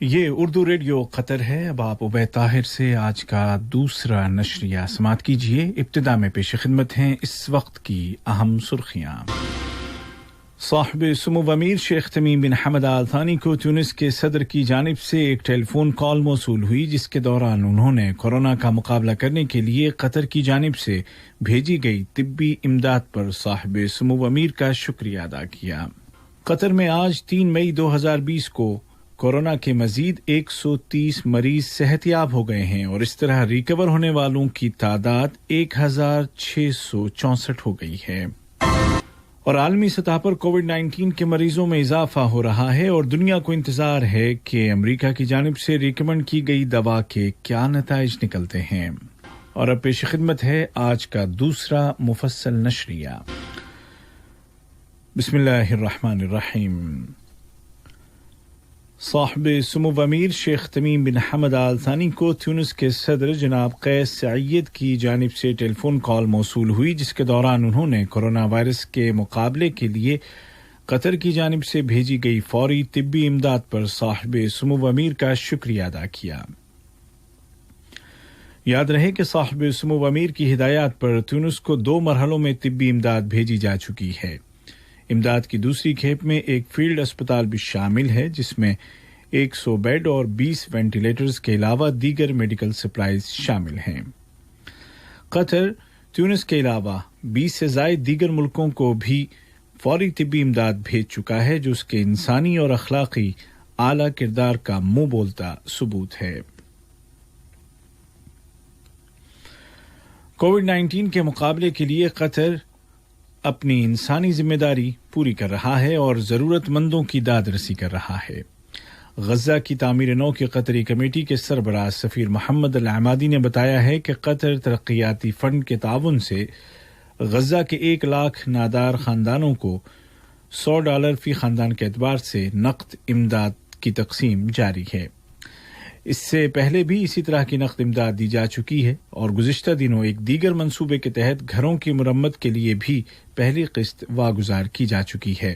یہ اردو ریڈیو قطر ہے۔ اب آپ عبید طاہر سے آج کا دوسرا نشریہ سماعت کیجیے۔ ابتدا میں پیش خدمت ہیں اس وقت کی اہم سرخیاں۔ صاحب سمو امیر شیخ تمیم بن حمد آل ثانی کو تیونس کے صدر کی جانب سے ایک ٹیلی فون کال موصول ہوئی، جس کے دوران انہوں نے کورونا کا مقابلہ کرنے کے لیے قطر کی جانب سے بھیجی گئی طبی امداد پر صاحب سمو امیر کا شکریہ ادا کیا۔ قطر میں آج 3 مئی 2020 کو کورونا کے مزید 130 مریض صحت یاب ہو گئے ہیں اور اس طرح ریکور ہونے والوں کی تعداد 1664 ہو گئی ہے، اور عالمی سطح پر کووڈ-19 کے مریضوں میں اضافہ ہو رہا ہے اور دنیا کو انتظار ہے کہ امریکہ کی جانب سے ریکمنڈ کی گئی دوا کے کیا نتائج نکلتے ہیں۔ اور اب پیش خدمت ہے آج کا دوسرا مفصل نشریہ۔ بسم اللہ الرحمن الرحیم۔ صاحب سمو امیر شیخ تمیم بن حمد آل ثانی کو تیونس کے صدر جناب قیس سعید کی جانب سے ٹیلی فون کال موصول ہوئی، جس کے دوران انہوں نے کورونا وائرس کے مقابلے کے لیے قطر کی جانب سے بھیجی گئی فوری طبی امداد پر صاحب سمو امیر کا شکریہ ادا کیا۔ یاد رہے کہ صاحب سمو امیر کی ہدایات پر تیونس کو 2 مرحلوں میں طبی امداد بھیجی جا چکی ہے۔ امداد کی دوسری کھیپ میں ایک فیلڈ اسپتال بھی شامل ہے، جس میں 100 بیڈ اور 20 وینٹیلیٹرز کے علاوہ دیگر میڈیکل سپلائز شامل ہیں۔ قطر تیونس کے علاوہ 20 سے زائد دیگر ملکوں کو بھی فوری طبی امداد بھیج چکا ہے، جو اس کے انسانی اور اخلاقی اعلیٰ کردار کا منہ بولتا ثبوت ہے۔ کووڈ-19 کے مقابلے کے لیے قطر اپنی انسانی ذمہ داری پوری کر رہا ہے اور ضرورت مندوں کی داد رسی کر رہا ہے۔ غزہ کی تعمیر نو کی قطری کمیٹی کے سربراہ سفیر محمد العمادی نے بتایا ہے کہ قطر ترقیاتی فنڈ کے تعاون سے غزہ کے 1 لاکھ نادار خاندانوں کو $100 فی خاندان کے اعتبار سے نقد امداد کی تقسیم جاری ہے۔ اس سے پہلے بھی اسی طرح کی نقد امداد دی جا چکی ہے اور گزشتہ دنوں ایک دیگر منصوبے کے تحت گھروں کی مرمت کے لیے بھی پہلی قسط واگزار کی جا چکی ہے۔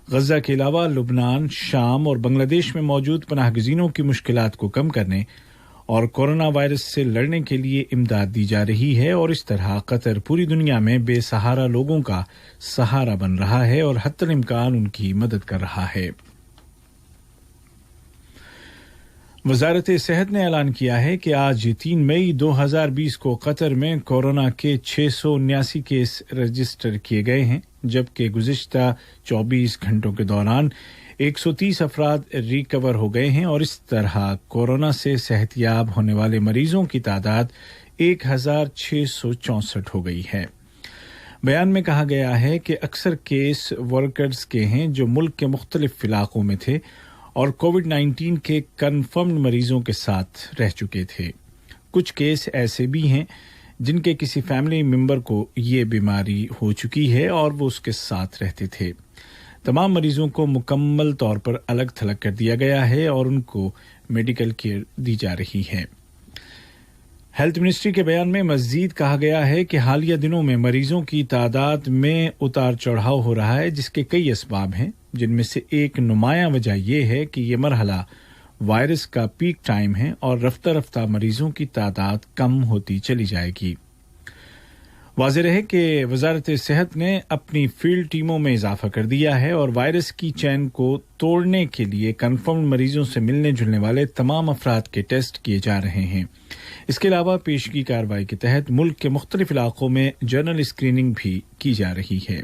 غزہ کے علاوہ لبنان، شام اور بنگلہ دیش میں موجود پناہ گزینوں کی مشکلات کو کم کرنے اور کورونا وائرس سے لڑنے کے لیے امداد دی جا رہی ہے، اور اس طرح قطر پوری دنیا میں بے سہارا لوگوں کا سہارا بن رہا ہے اور حتی الامکان ان کی مدد کر رہا ہے۔ وزارت صحت نے اعلان کیا ہے کہ آج 3 مئی 2020 کو قطر میں کورونا کے 679 کیس رجسٹر کیے گئے ہیں، جبکہ گزشتہ 24 گھنٹوں کے دوران 130 افراد ریکور ہو گئے ہیں، اور اس طرح کورونا سے صحت یاب ہونے والے مریضوں کی تعداد 1664 ہو گئی ہے۔ بیان میں کہا گیا ہے کہ اکثر کیس ورکرز کے ہیں جو ملک کے مختلف علاقوں میں تھے اور کووڈ-19 کے کنفرمڈ مریضوں کے ساتھ رہ چکے تھے۔ کچھ کیس ایسے بھی ہیں جن کے کسی فیملی ممبر کو یہ بیماری ہو چکی ہے اور وہ اس کے ساتھ رہتے تھے۔ تمام مریضوں کو مکمل طور پر الگ تھلگ کر دیا گیا ہے اور ان کو میڈیکل کیئر دی جا رہی ہے۔ ہیلتھ منسٹری کے بیان میں مزید کہا گیا ہے کہ حالیہ دنوں میں مریضوں کی تعداد میں اتار چڑھاؤ ہو رہا ہے، جس کے کئی اسباب ہیں، جن میں سے ایک نمایاں وجہ یہ ہے کہ یہ مرحلہ وائرس کا پیک ٹائم ہے اور رفتہ رفتہ مریضوں کی تعداد کم ہوتی چلی جائے گی۔ واضح رہے کہ وزارت صحت نے اپنی فیلڈ ٹیموں میں اضافہ کر دیا ہے اور وائرس کی چین کو توڑنے کے لیے کنفرم مریضوں سے ملنے جلنے والے تمام افراد کے ٹیسٹ کیے جا رہے ہیں۔ اس کے علاوہ پیشگی کارروائی کے تحت ملک کے مختلف علاقوں میں جنرل اسکریننگ بھی کی جا رہی ہے۔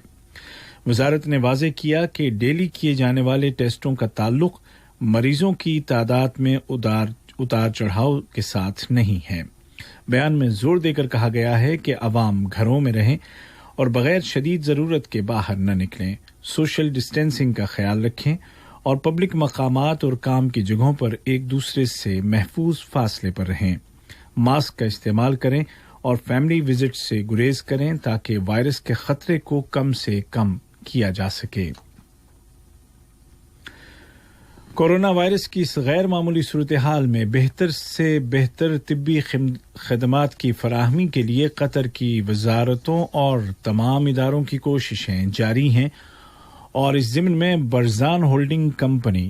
وزارت نے واضح کیا کہ ڈیلی کیے جانے والے ٹیسٹوں کا تعلق مریضوں کی تعداد میں اتار چڑھاؤ کے ساتھ نہیں ہے۔ بیان میں زور دے کر کہا گیا ہے کہ عوام گھروں میں رہیں اور بغیر شدید ضرورت کے باہر نہ نکلیں، سوشل ڈسٹینسنگ کا خیال رکھیں اور پبلک مقامات اور کام کی جگہوں پر ایک دوسرے سے محفوظ فاصلے پر رہیں، ماسک کا استعمال کریں اور فیملی وزٹ سے گریز کریں تاکہ وائرس کے خطرے کو کم سے کم کیا جا سکے۔ کورونا وائرس کی اس غیر معمولی صورتحال میں بہتر سے بہتر طبی خدمات کی فراہمی کے لیے قطر کی وزارتوں اور تمام اداروں کی کوششیں جاری ہیں، اور اس ضمن میں برزان ہولڈنگ کمپنی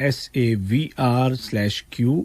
SAVR/Q